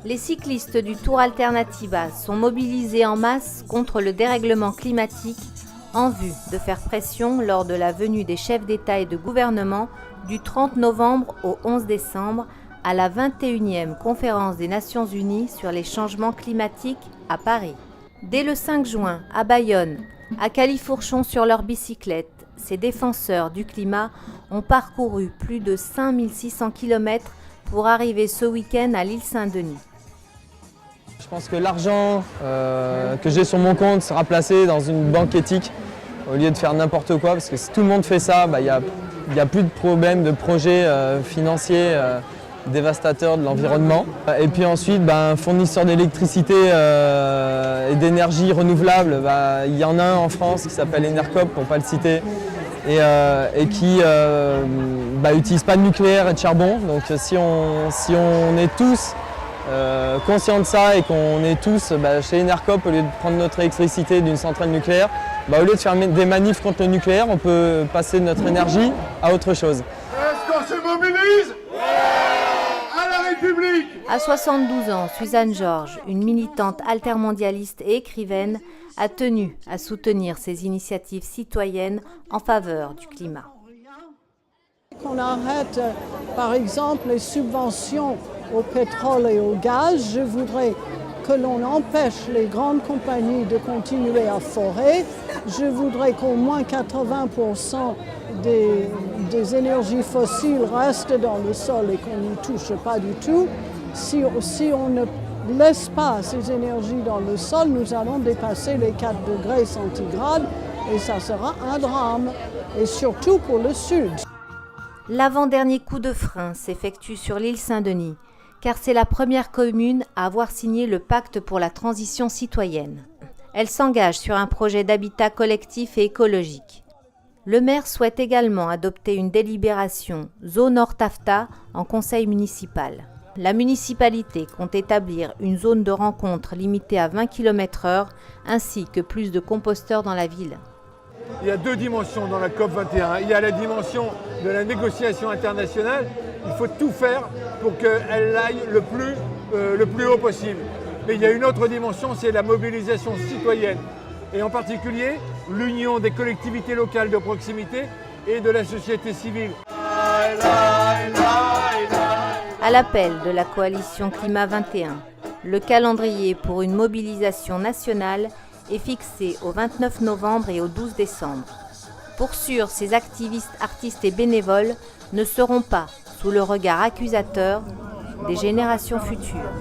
Les cyclistes du Tour Alternativa sont mobilisés en masse contre le dérèglement climatique en vue de faire pression lors de la venue des chefs d'État et de gouvernement du 30 novembre au 11 décembre à la 21e conférence des Nations Unies sur les changements climatiques à Paris. Dès le 5 juin, à Bayonne, à Califourchon sur leur bicyclette, ces défenseurs du climat ont parcouru plus de 5600 km pour arriver ce week-end à l'île Saint-Denis. Je pense que l'argent que j'ai sur mon compte sera placé dans une banque éthique au lieu de faire n'importe quoi, parce que si tout le monde fait ça, il n'y a plus de problème de projets financiers dévastateurs de l'environnement. Et puis ensuite, un fournisseur d'électricité et d'énergie renouvelable, il y en a un en France qui s'appelle Enercop, pour ne pas le citer, et qui n'utilise pas de nucléaire et de charbon. Donc si on est tous conscients de ça et qu'on est tous chez Enercop, au lieu de prendre notre électricité d'une centrale nucléaire, au lieu de faire des manifs contre le nucléaire, on peut passer notre énergie à autre chose. Est-ce qu'on se mobilise ? À la République ! À 72 ans, Suzanne Georges, une militante altermondialiste et écrivaine, a tenu à soutenir ces initiatives citoyennes en faveur du climat. Qu'on arrête, par exemple, les subventions au pétrole et au gaz. Je voudrais que l'on empêche les grandes compagnies de continuer à forer. Je voudrais qu'au moins 80% des énergies fossiles restent dans le sol et qu'on n'y touche pas du tout. Si on ne laisse pas ces énergies dans le sol, nous allons dépasser les 4 degrés centigrades et ça sera un drame, et surtout pour le Sud. L'avant-dernier coup de frein s'effectue sur l'île Saint-Denis, car c'est la première commune à avoir signé le pacte pour la transition citoyenne. Elle s'engage sur un projet d'habitat collectif et écologique. Le maire souhaite également adopter une délibération zone hors taffetas en conseil municipal. La municipalité compte établir une zone de rencontre limitée à 20 km/h ainsi que plus de composteurs dans la ville. Il y a 2 dimensions dans la COP21. Il y a la dimension de la négociation internationale. Il faut tout faire pour qu'elle aille le plus haut possible. Mais il y a une autre dimension, c'est la mobilisation citoyenne. Et en particulier, l'union des collectivités locales de proximité et de la société civile. À l'appel de la coalition Climat 21, le calendrier pour une mobilisation nationale est fixé au 29 novembre et au 12 décembre. Pour sûr, ces activistes, artistes et bénévoles ne seront pas sous le regard accusateur des générations futures.